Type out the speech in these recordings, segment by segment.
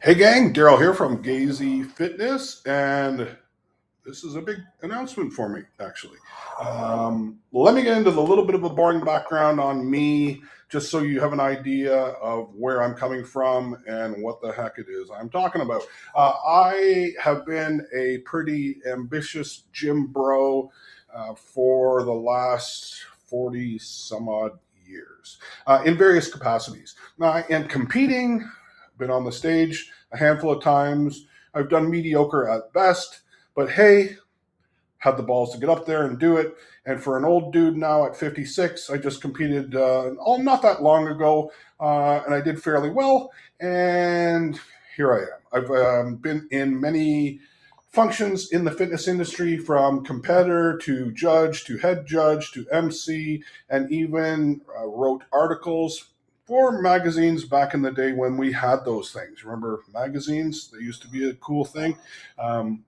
Hey gang, Daryl here from GAZEYFITNESS, and this is a big announcement for me, actually. Let me get into the little bit of a boring background on me, just so you have an idea of where I'm coming from and what the heck it is I'm talking about. I have been a pretty ambitious gym bro for the last 40 some odd years in various capacities. And competing, been on the stage a handful of times. I've done mediocre at best, but hey, had the balls to get up there and do it. And for an old dude now at 56, I just competed not that long ago, and I did fairly well. And here I am. I've been in many functions in the fitness industry, from competitor to judge to head judge to MC, and even wrote articles for magazines back in the day when we had those things. Remember magazines? They used to be a cool thing.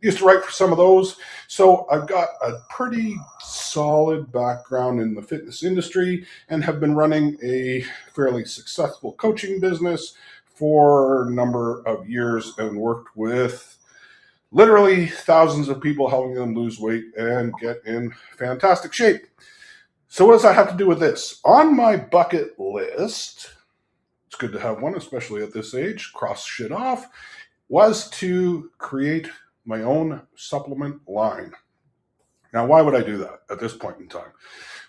Used to write for some of those. So I've got a pretty solid background in the fitness industry and have been running a fairly successful coaching business for a number of years and worked with literally thousands of people, helping them lose weight and get in fantastic shape. So what does that have to do with this? On my bucket list, it's good to have one, especially at this age, cross shit off, was to create my own supplement line. Now, why would I do that at this point in time?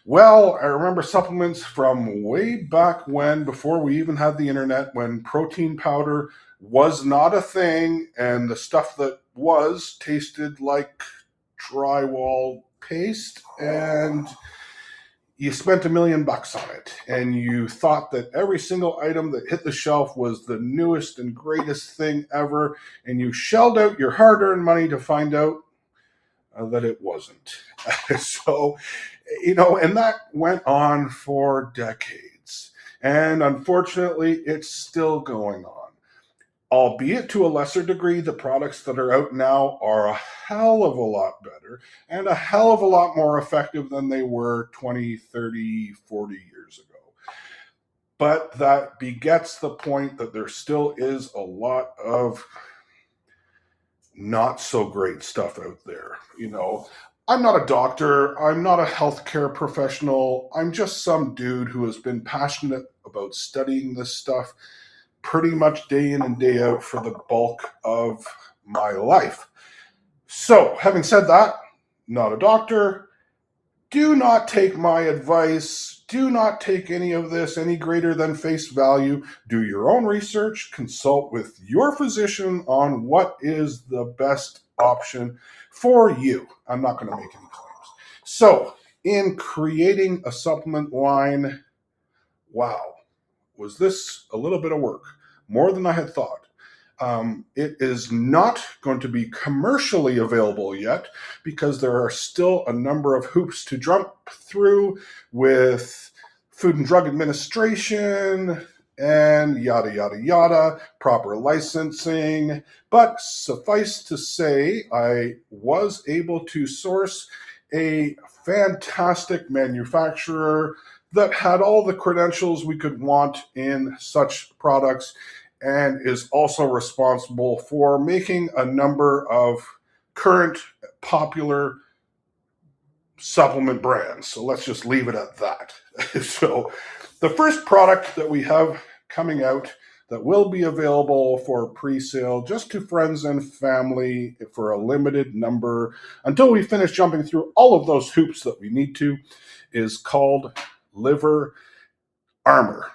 Well, I remember supplements from way back when, before we even had the internet, when protein powder was not a thing, and the stuff that was tasted like drywall paste, and you spent $1 million on it, and you thought that every single item that hit the shelf was the newest and greatest thing ever, and you shelled out your hard-earned money to find out that it wasn't. So, and that went on for decades. And unfortunately, it's still going on. Albeit to a lesser degree, the products that are out now are a hell of a lot better and a hell of a lot more effective than they were 20, 30, 40 years ago. But that begets the point that there still is a lot of not so great stuff out there. I'm not a doctor. I'm not a healthcare professional. I'm just some dude who has been passionate about studying this stuff pretty much day in and day out for the bulk of my life. So, having said that, not a doctor. Do not take my advice. Do not take any of this any greater than face value. Do your own research. Consult with your physician on what is the best option for you. I'm not going to make any claims. So, in creating a supplement line, wow, was this a little bit of work? More than I had thought. It is not going to be commercially available yet because there are still a number of hoops to jump through with Food and Drug Administration and yada, yada, yada, proper licensing. But suffice to say, I was able to source a fantastic manufacturer that had all the credentials we could want in such products, and is also responsible for making a number of current popular supplement brands. So let's just leave it at that. So the first product that we have coming out that will be available for pre-sale just to friends and family for a limited number until we finish jumping through all of those hoops that we need to is called Liver Armor.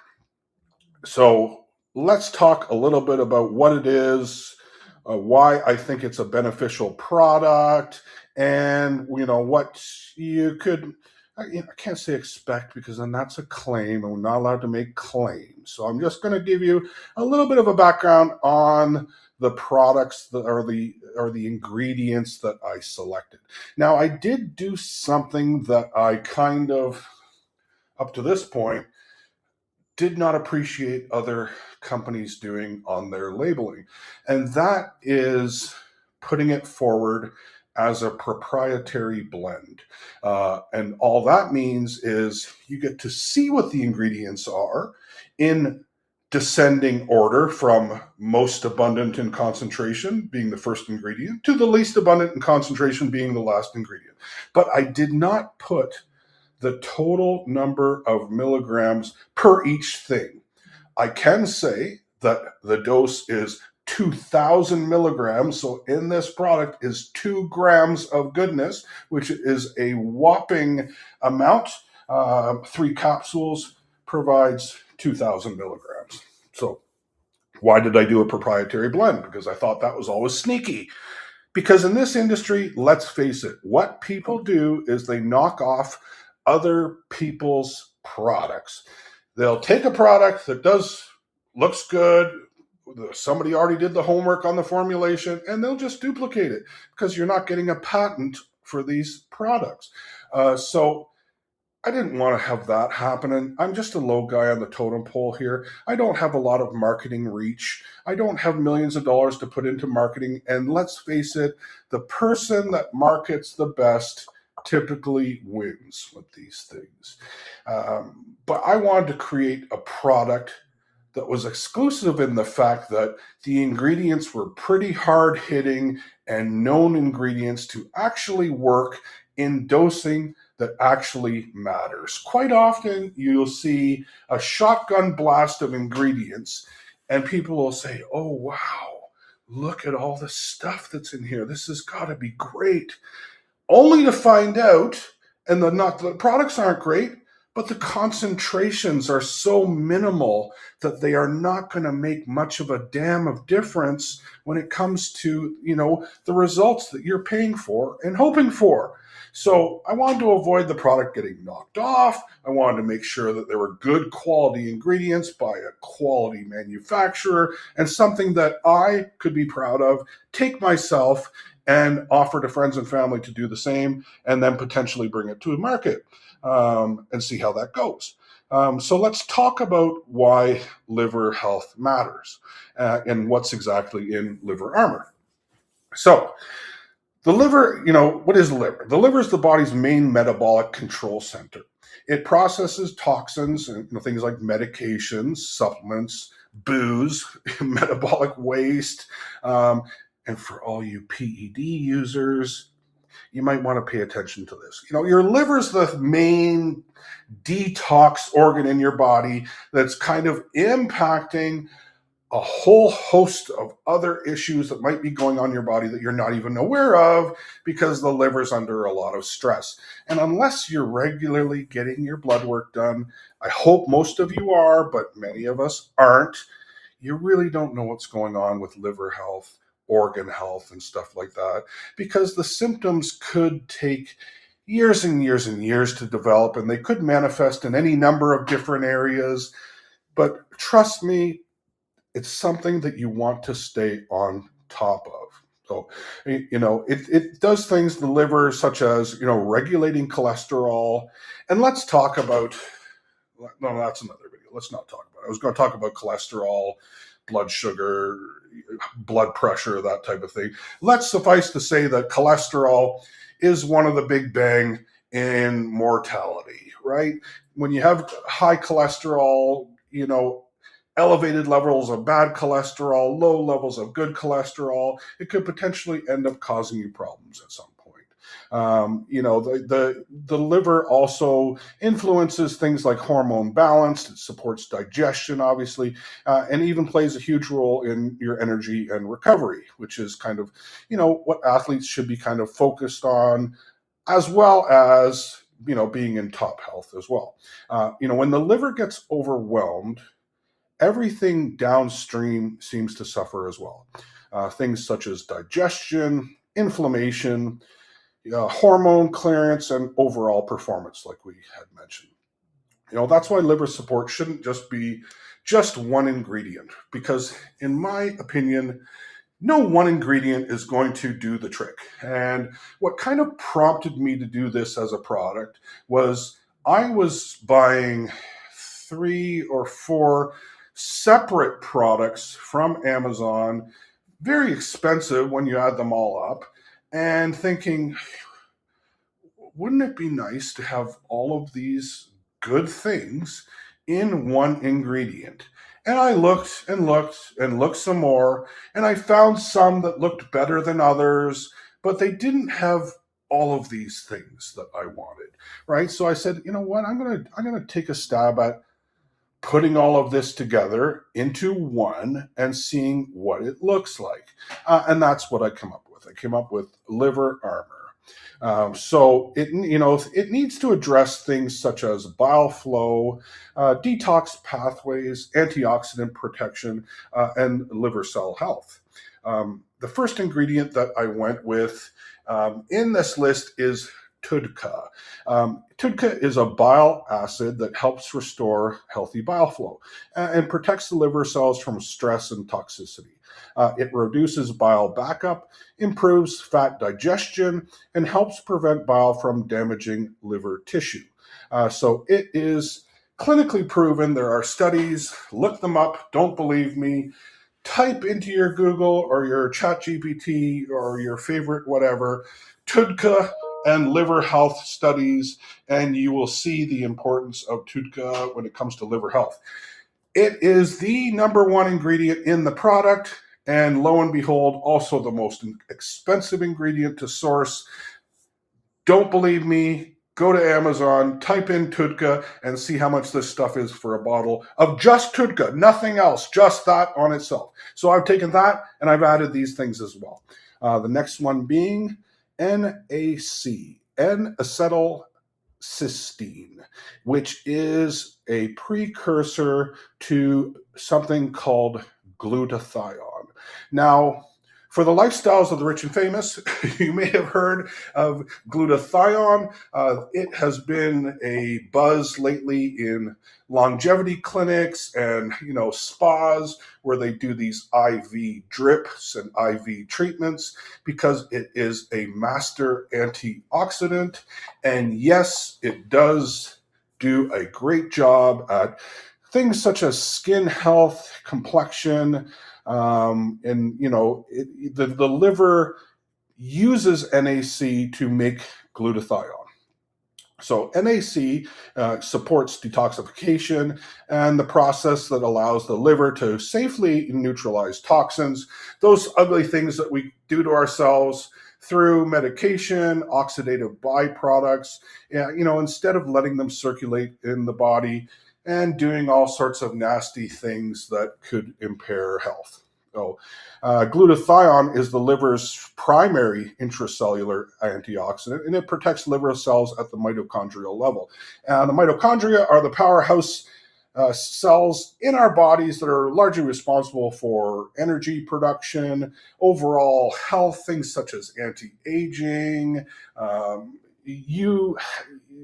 So let's talk a little bit about what it is, why I think it's a beneficial product, and what you could, I can't say expect because then that's a claim and we're not allowed to make claims. So I'm just going to give you a little bit of a background on the products that are the ingredients that I selected. Now, I did do something that I kind of, up to this point, did not appreciate other companies doing on their labeling. And that is putting it forward as a proprietary blend. And all that means is you get to see what the ingredients are in descending order from most abundant in concentration being the first ingredient to the least abundant in concentration being the last ingredient. But I did not put the total number of milligrams per each thing. I can say that the dose is 2,000 milligrams. So in this product is 2 grams of goodness, which is a whopping amount. 3 capsules provides 2,000 milligrams. So why did I do a proprietary blend? Because I thought that was always sneaky. Because in this industry, let's face it, what people do is they knock off other people's products. They'll take a product that looks good, somebody already did the homework on the formulation, and they'll just duplicate it because you're not getting a patent for these products. So I didn't want to have that happening. I'm just a low guy on the totem pole here. I don't have a lot of marketing reach. I don't have millions of dollars to put into marketing. And let's face it, the person that markets the best typically wins with these things. But I wanted to create a product that was exclusive in the fact that the ingredients were pretty hard hitting and known ingredients to actually work in dosing that actually matters. Quite often you'll see a shotgun blast of ingredients and people will say, oh, wow, look at all the stuff that's in here. This has got to be great. Only to find out, and the products aren't great, but the concentrations are so minimal that they are not going to make much of a damn of difference when it comes to, the results that you're paying for and hoping for. So I wanted to avoid the product getting knocked off. I wanted to make sure that there were good quality ingredients by a quality manufacturer and something that I could be proud of, take myself and offer to friends and family to do the same, and then potentially bring it to a market and see how that goes. So let's talk about why liver health matters and what's exactly in Liver Armor. So the liver, what is the liver? The liver is the body's main metabolic control center. It processes toxins and things like medications, supplements, booze, metabolic waste. And for all you PED users, you might want to pay attention to this. Your liver is the main detox organ in your body that's kind of impacting a whole host of other issues that might be going on in your body that you're not even aware of because the liver's under a lot of stress. And unless you're regularly getting your blood work done, I hope most of you are, but many of us aren't, you really don't know what's going on with liver health, organ health, and stuff like that, because the symptoms could take years and years and years to develop, and they could manifest in any number of different areas. But trust me, it's something that you want to stay on top of. So, it does things in the liver, such as, regulating cholesterol. And let's talk about, no, that's another video. Let's not talk about it. I was going to talk about cholesterol, blood sugar, blood pressure, that type of thing. Let's suffice to say that cholesterol is one of the big bang in mortality, right? When you have high cholesterol, elevated levels of bad cholesterol, low levels of good cholesterol, it could potentially end up causing you problems at some point. The liver also influences things like hormone balance. It supports digestion, obviously, and even plays a huge role in your energy and recovery, which is kind of, what athletes should be kind of focused on, as well as, being in top health as well. When the liver gets overwhelmed, everything downstream seems to suffer as well. Things such as digestion, inflammation, hormone clearance, and overall performance, like we had mentioned. That's why liver support shouldn't just be just one ingredient, because in my opinion, no one ingredient is going to do the trick. And what kind of prompted me to do this as a product was I was buying 3 or 4 separate products from Amazon, very expensive when you add them all up, and thinking, wouldn't it be nice to have all of these good things in one ingredient? And I looked and looked and looked some more, and I found some that looked better than others, but they didn't have all of these things that I wanted, right? So I said, you know what, I'm gonna take a stab at putting all of this together into one and seeing what it looks like. And that's what I come up with. I came up with Liver Armor. So it needs to address things such as bile flow, detox pathways, antioxidant protection, and liver cell health. The first ingredient that I went with in this list is TUDCA. TUDCA is a bile acid that helps restore healthy bile flow and protects the liver cells from stress and toxicity. It reduces bile backup, improves fat digestion, and helps prevent bile from damaging liver tissue. So it is clinically proven. There are studies. Look them up. Don't believe me. Type into your Google or your ChatGPT or your favorite whatever, TUDCA and liver health studies, and you will see the importance of TUDCA when it comes to liver health. It is the number one ingredient in the product, and lo and behold, also the most expensive ingredient to source. Don't believe me? Go to Amazon, type in TUDCA, and see how much this stuff is for a bottle of just TUDCA, nothing else, just that on itself. So I've taken that and I've added these things as well. The next one being NAC, N-acetylcysteine, which is a precursor to something called glutathione. Now, for the lifestyles of the rich and famous, you may have heard of glutathione. It has been a buzz lately in longevity clinics and spas where they do these IV drips and IV treatments because it is a master antioxidant. And yes, it does do a great job at things such as skin health, complexion, and the liver uses NAC to make glutathione. So NAC supports detoxification and the process that allows the liver to safely neutralize toxins, those ugly things that we do to ourselves through medication, oxidative byproducts, instead of letting them circulate in the body and doing all sorts of nasty things that could impair health. So, glutathione is the liver's primary intracellular antioxidant, and it protects liver cells at the mitochondrial level. And the mitochondria are the powerhouse cells in our bodies that are largely responsible for energy production, overall health, things such as anti-aging.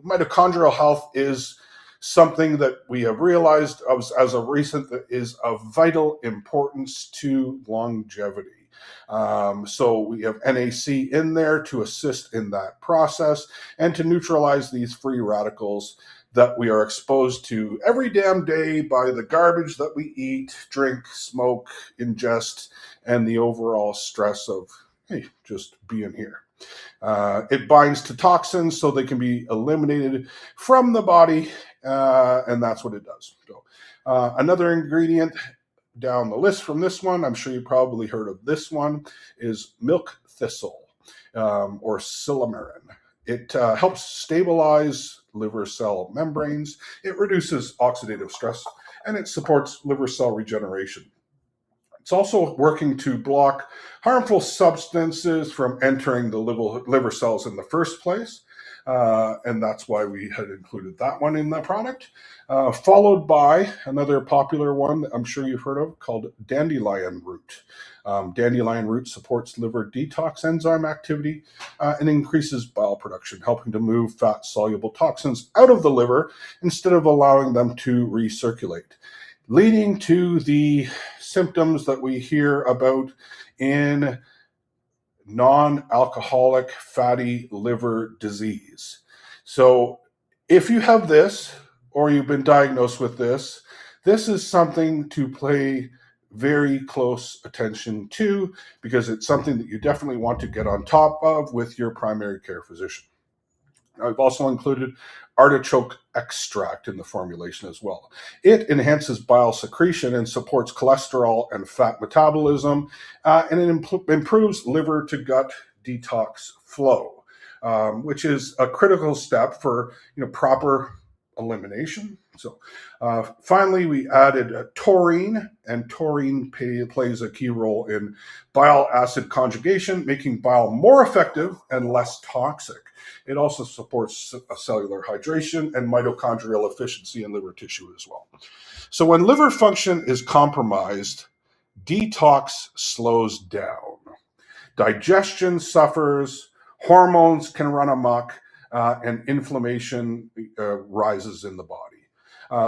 Mitochondrial health is something that we have realized as of recent that is of vital importance to longevity. So we have NAC in there to assist in that process and to neutralize these free radicals that we are exposed to every damn day by the garbage that we eat, drink, smoke, ingest, and the overall stress of, hey, just being here. It binds to toxins so they can be eliminated from the body, and that's what it does. So, another ingredient down the list from this one, I'm sure you probably heard of this one, is milk thistle, or silymarin. It helps stabilize liver cell membranes, it reduces oxidative stress, and it supports liver cell regeneration. It's also working to block harmful substances from entering the liver cells in the first place. And that's why we had included that one in the product. Followed by another popular one that I'm sure you've heard of called dandelion root. Dandelion root supports liver detox enzyme activity and increases bile production, helping to move fat-soluble toxins out of the liver instead of allowing them to recirculate, leading to the symptoms that we hear about in non-alcoholic fatty liver disease. So if you have this or you've been diagnosed with this, this is something to pay very close attention to because it's something that you definitely want to get on top of with your primary care physician. I've also included artichoke extract in the formulation as well. It enhances bile secretion and supports cholesterol and fat metabolism, and it improves liver to gut detox flow, which is a critical step for proper elimination. So finally, we added taurine, and taurine plays a key role in bile acid conjugation, making bile more effective and less toxic. It also supports cellular hydration and mitochondrial efficiency in liver tissue as well. So when liver function is compromised, detox slows down. Digestion suffers, hormones can run amok, and inflammation rises in the body.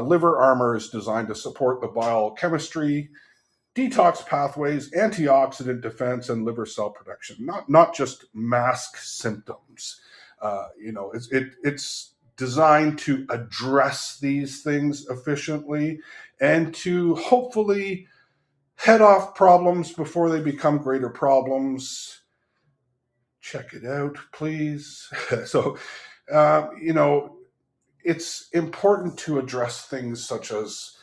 Liver armor is designed to support the bile chemistry, detox pathways, antioxidant defense, and liver cell protection, not just mask symptoms. It's designed to address these things efficiently and to hopefully head off problems before they become greater problems. Check it out, please. So, it's important to address things such as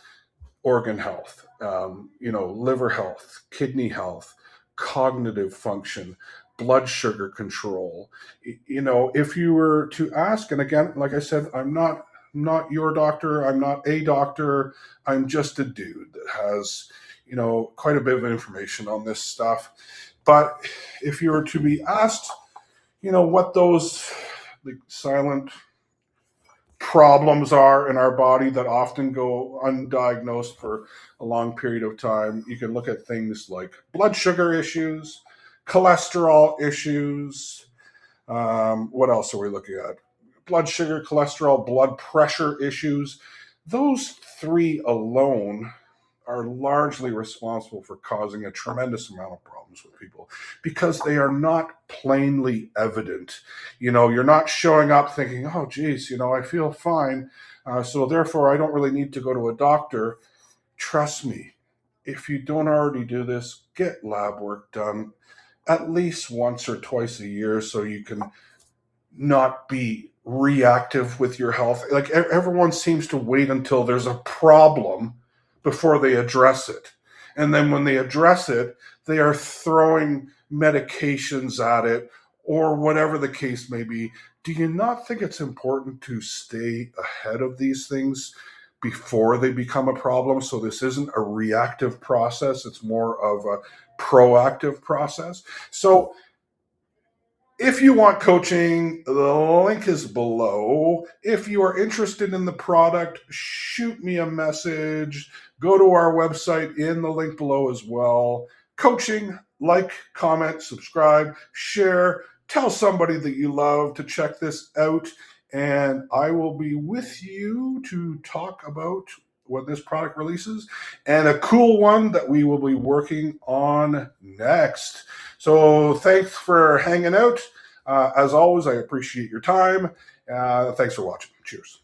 organ health, liver health, kidney health, cognitive function, blood sugar control. If you were to ask, and again, like I said, I'm not your doctor, I'm not a doctor, I'm just a dude that has, quite a bit of information on this stuff. But if you were to be asked, what those silent problems are in our body that often go undiagnosed for a long period of time, you can look at things like blood sugar issues, cholesterol issues. What else are we looking at? Blood sugar, cholesterol, blood pressure issues. Those three alone are largely responsible for causing a tremendous amount of problems with people because they are not plainly evident. You're not showing up thinking, oh, geez, I feel fine. So therefore, I don't really need to go to a doctor. Trust me, if you don't already do this, get lab work done at least once or twice a year so you can not be reactive with your health. Like everyone seems to wait until there's a problem before they address it. And then when they address it, they are throwing medications at it or whatever the case may be. Do you not think it's important to stay ahead of these things before they become a problem? So this isn't a reactive process. It's more of a proactive process. So if you want coaching, the link is below. If you are interested in the product, shoot me a message. Go to our website in the link below as well. Coaching, like, comment, subscribe, share, tell somebody that you love to check this out. And I will be with you to talk about when this product releases and a cool one that we will be working on next. So thanks for hanging out. As always, I appreciate your time. Thanks for watching. Cheers.